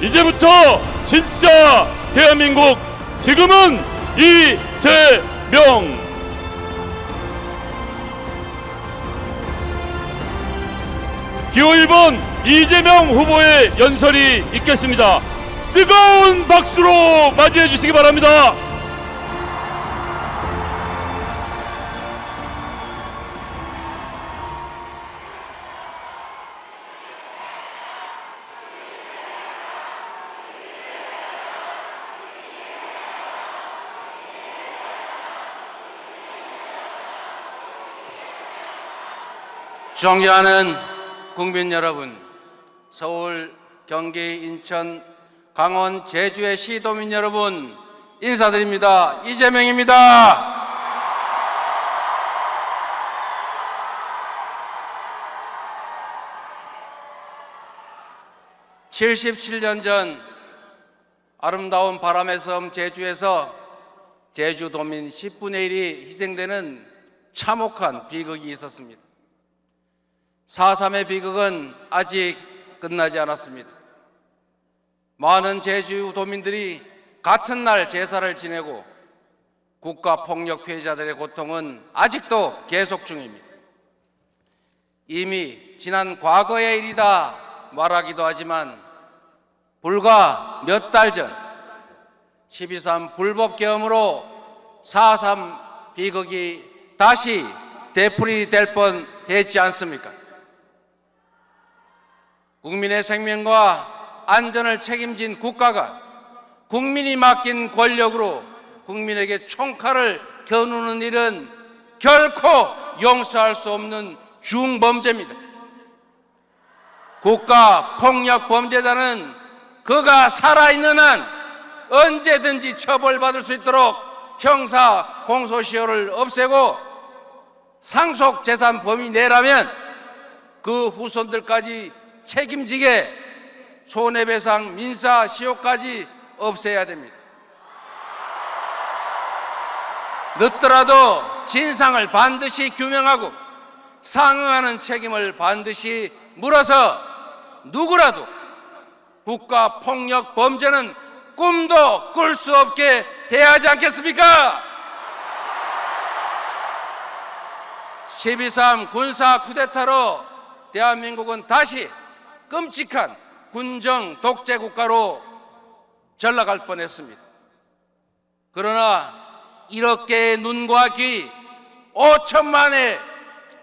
이제부터 진짜 대한민국, 지금은 이재명. 기호 1번 이재명 후보의 연설이 있겠습니다. 뜨거운 박수로 맞이해 주시기 바랍니다. 존경하는 국민 여러분, 서울, 경기, 인천, 강원, 제주의 시도민 여러분, 인사드립니다. 이재명입니다. (77년) 전 아름다운 바람의 섬 제주에서 제주도민 10분의 1이 희생되는 참혹한 비극이 있었습니다. 4.3의 비극은 아직 끝나지 않았습니다. 많은 제주도민들이 같은 날 제사를 지내고 국가폭력 피해자들의 고통은 아직도 계속 중입니다. 이미 지난 과거의 일이다 말하기도 하지만 불과 몇 달 전 12.3 불법계엄으로 4.3 비극이 다시 되풀이될 뻔했지 않습니까? 국민의 생명과 안전을 책임진 국가가 국민이 맡긴 권력으로 국민에게 총칼을 겨누는 일은 결코 용서할 수 없는 중범죄입니다. 국가 폭력 범죄자는 그가 살아있는 한 언제든지 처벌받을 수 있도록 형사 공소시효를 없애고 상속 재산 범위 내라면 그 후손들까지 책임지게 손해배상 민사시효까지 없애야 됩니다. 늦더라도 진상을 반드시 규명하고 상응하는 책임을 반드시 물어서 누구라도 국가폭력 범죄는 꿈도 꿀 수 없게 해야 하지 않겠습니까? 12.3 군사 쿠데타로 대한민국은 다시 끔찍한 군정 독재 국가로 전락할 뻔했습니다. 그러나 이렇게 눈과 귀 5천만의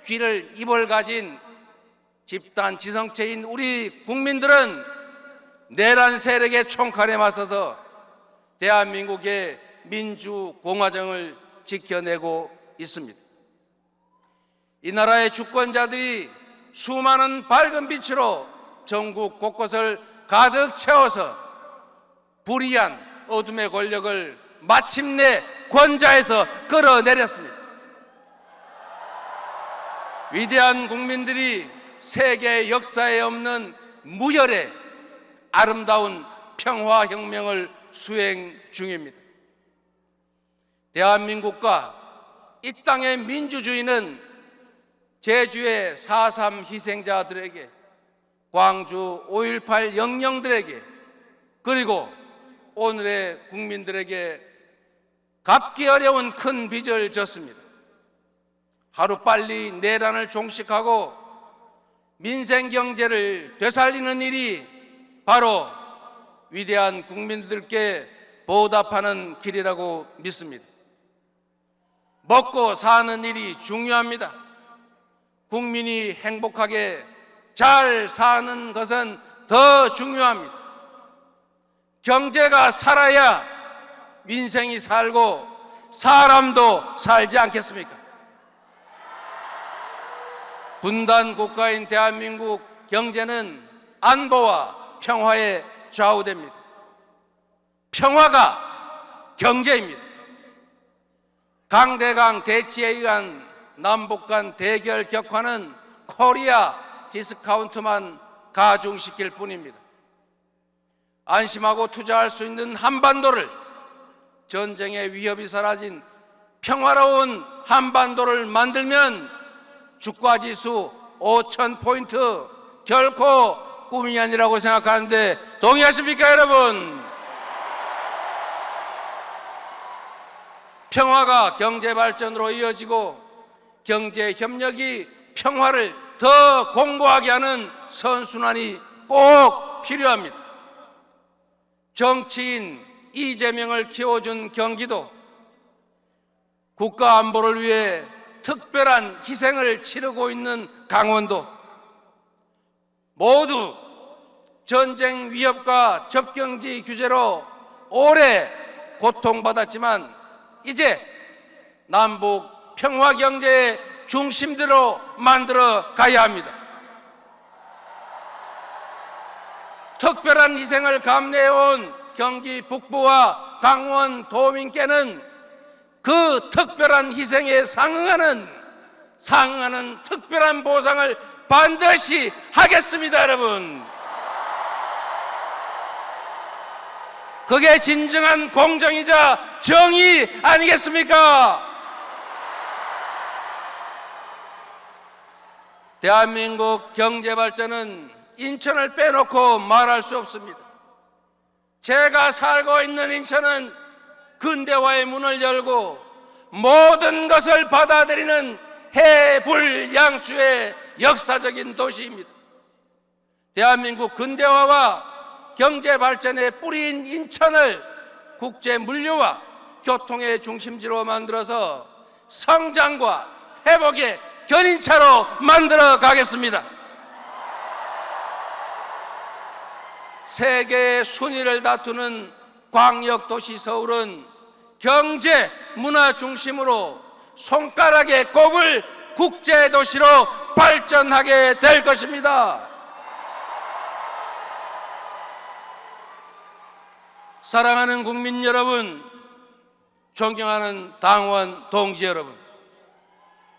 귀를 입을 가진 집단 지성체인 우리 국민들은 내란 세력의 총칼에 맞서서 대한민국의 민주공화정을 지켜내고 있습니다. 이 나라의 주권자들이 수많은 밝은 빛으로 전국 곳곳을 가득 채워서 불의한 어둠의 권력을 마침내 권좌에서 끌어내렸습니다. 위대한 국민들이 세계 역사에 없는 무혈의 아름다운 평화혁명을 수행 중입니다. 대한민국과 이 땅의 민주주의는 제주의 4.3 희생자들에게, 광주 5.18 영령들에게, 그리고 오늘의 국민들에게 갚기 어려운 큰 빚을 졌습니다. 하루빨리 내란을 종식하고 민생경제를 되살리는 일이 바로 위대한 국민들께 보답하는 길이라고 믿습니다. 먹고 사는 일이 중요합니다. 국민이 행복하게 잘 사는 것은 더 중요합니다. 경제가 살아야 민생이 살고 사람도 살지 않겠습니까? 분단 국가인 대한민국 경제는 안보와 평화에 좌우됩니다. 평화가 경제입니다. 강대강 대치에 의한 남북 간 대결 격화는 코리아 디스카운트만 가중시킬 뿐입니다. 안심하고 투자할 수 있는 한반도를, 전쟁의 위협이 사라진 평화로운 한반도를 만들면 주가지수 5,000포인트 결코 꿈이 아니라고 생각하는데 동의하십니까, 여러분? 평화가 경제 발전으로 이어지고 경제 협력이 평화를 더 공고하게 하는 선순환이 꼭 필요합니다. 정치인 이재명을 키워준 경기도, 국가 안보를 위해 특별한 희생을 치르고 있는 강원도, 모두 전쟁 위협과 접경지 규제로 오래 고통받았지만 이제 남북 평화 경제의 중심대로 만들어 가야 합니다. 특별한 희생을 감내해온 경기 북부와 강원 도민께는 그 특별한 희생에 상응하는 특별한 보상을 반드시 하겠습니다, 여러분. 그게 진정한 공정이자 정의 아니겠습니까? 대한민국 경제 발전은 인천을 빼놓고 말할 수 없습니다. 제가 살고 있는 인천은 근대화의 문을 열고 모든 것을 받아들이는 해불양수의 역사적인 도시입니다. 대한민국 근대화와 경제 발전의 뿌리인 인천을 국제 물류와 교통의 중심지로 만들어서 성장과 회복의 견인차로 만들어 가겠습니다. 세계의 순위를 다투는 광역도시 서울은 경제, 문화 중심으로 손가락에 꼽을 국제도시로 발전하게 될 것입니다. 사랑하는 국민 여러분, 존경하는 당원 동지 여러분,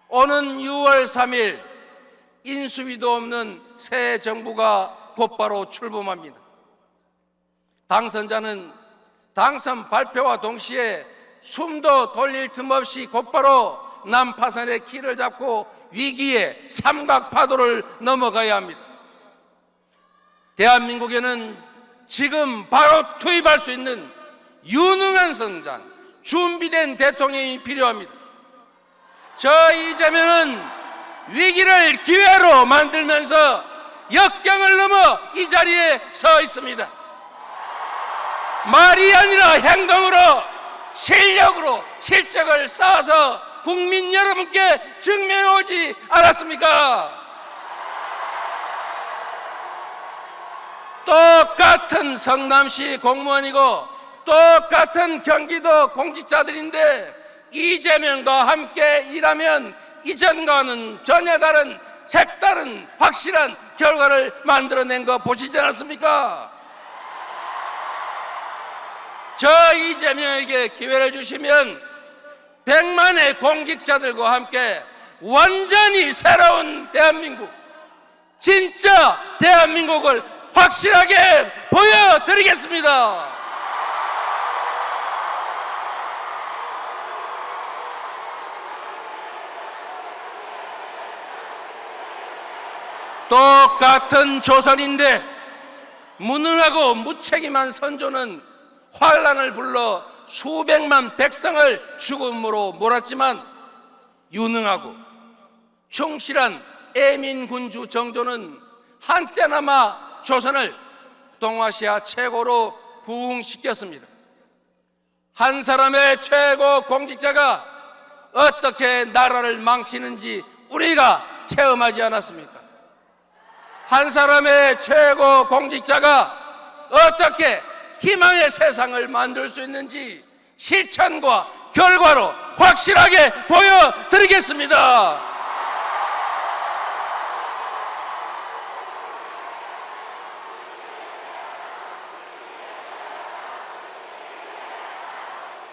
오는 6월 3일 인수위도 없는 새 정부가 곧바로 출범합니다. 당선자는 당선 발표와 동시에 숨도 돌릴 틈 없이 곧바로 난파선의 키를 잡고 위기의 삼각파도를 넘어가야 합니다. 대한민국에는 지금 바로 투입할 수 있는 유능한 선장, 준비된 대통령이 필요합니다. 저 이재명은 위기를 기회로 만들면서 역경을 넘어 이 자리에 서 있습니다. 말이 아니라 행동으로, 실력으로 실적을 쌓아서 국민 여러분께 증명해 오지 않았습니까? 똑같은 성남시 공무원이고 똑같은 경기도 공직자들인데 이재명과 함께 일하면 이전과는 전혀 다른 색다른 확실한 결과를 만들어낸 거 보시지 않았습니까? 저 이재명에게 기회를 주시면 100만의 공직자들과 함께 완전히 새로운 대한민국, 진짜 대한민국을 확실하게 보여드리겠습니다. 똑같은 조선인데 무능하고 무책임한 선조는 환란을 불러 수백만 백성을 죽음으로 몰았지만 유능하고 충실한 애민군주 정조는 한때나마 조선을 동아시아 최고로 부흥시켰습니다. 한 사람의 최고 공직자가 어떻게 나라를 망치는지 우리가 체험하지 않았습니까? 한 사람의 최고 공직자가 어떻게 희망의 세상을 만들 수 있는지 실천과 결과로 확실하게 보여드리겠습니다.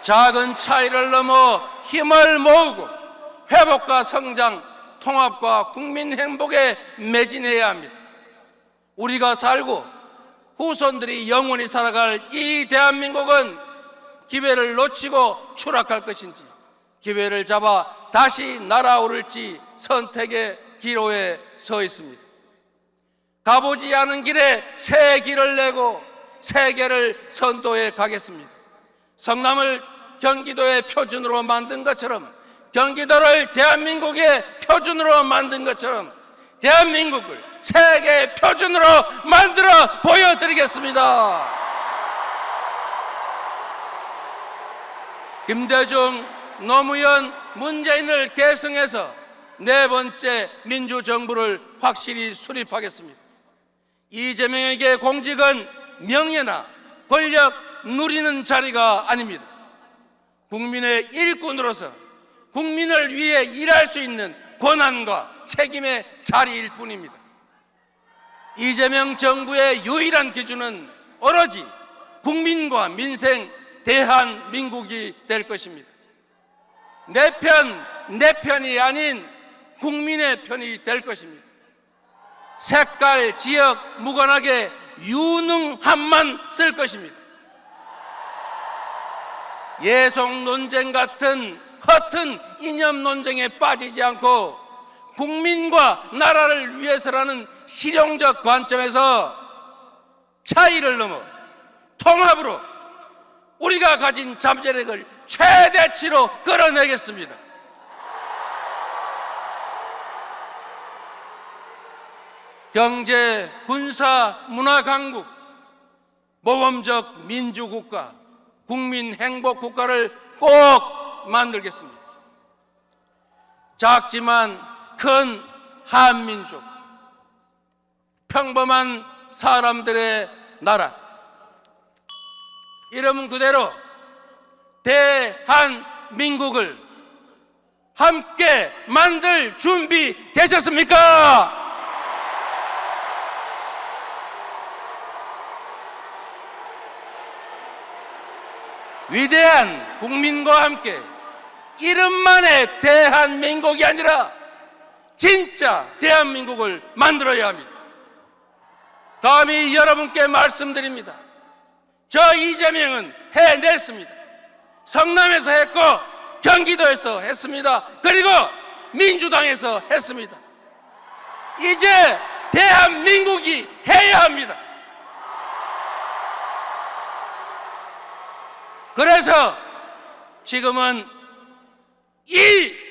작은 차이를 넘어 힘을 모으고 회복과 성장, 통합과 국민 행복에 매진해야 합니다. 우리가 살고 후손들이 영원히 살아갈 이 대한민국은 기회를 놓치고 추락할 것인지 기회를 잡아 다시 날아오를지 선택의 기로에 서 있습니다. 가보지 않은 길에 새 길을 내고 세계를 선도해 가겠습니다. 성남을 경기도의 표준으로 만든 것처럼, 경기도를 대한민국의 표준으로 만든 것처럼 대한민국을 세계 표준으로 만들어 보여드리겠습니다. 김대중, 노무현, 문재인을 계승해서 네 번째 민주정부를 확실히 수립하겠습니다. 이재명에게 공직은 명예나 권력 누리는 자리가 아닙니다. 국민의 일꾼으로서 국민을 위해 일할 수 있는 권한과 책임의 자리일 뿐입니다. 이재명 정부의 유일한 기준은 오로지 국민과 민생 대한민국이 될 것입니다. 내 편이 아닌 국민의 편이 될 것입니다. 색깔, 지역 무관하게 유능함만 쓸 것입니다. 예속 논쟁 같은 허튼 이념 논쟁에 빠지지 않고 국민과 나라를 위해서라는 실용적 관점에서 차이를 넘어 통합으로 우리가 가진 잠재력을 최대치로 끌어내겠습니다. 경제, 군사, 문화 강국, 모범적 민주국가, 국민 행복 국가를 꼭 만들겠습니다. 작지만 큰 한민족, 평범한 사람들의 나라, 이름 그대로 대한민국을 함께 만들 준비 되셨습니까? 위대한 국민과 함께 이름만의 대한민국이 아니라 진짜 대한민국을 만들어야 합니다. 감히 여러분께 말씀드립니다. 저 이재명은 해냈습니다. 성남에서 했고 경기도에서 했습니다. 그리고 민주당에서 했습니다. 이제 대한민국이 해야 합니다. 그래서 지금은 이재명입니다.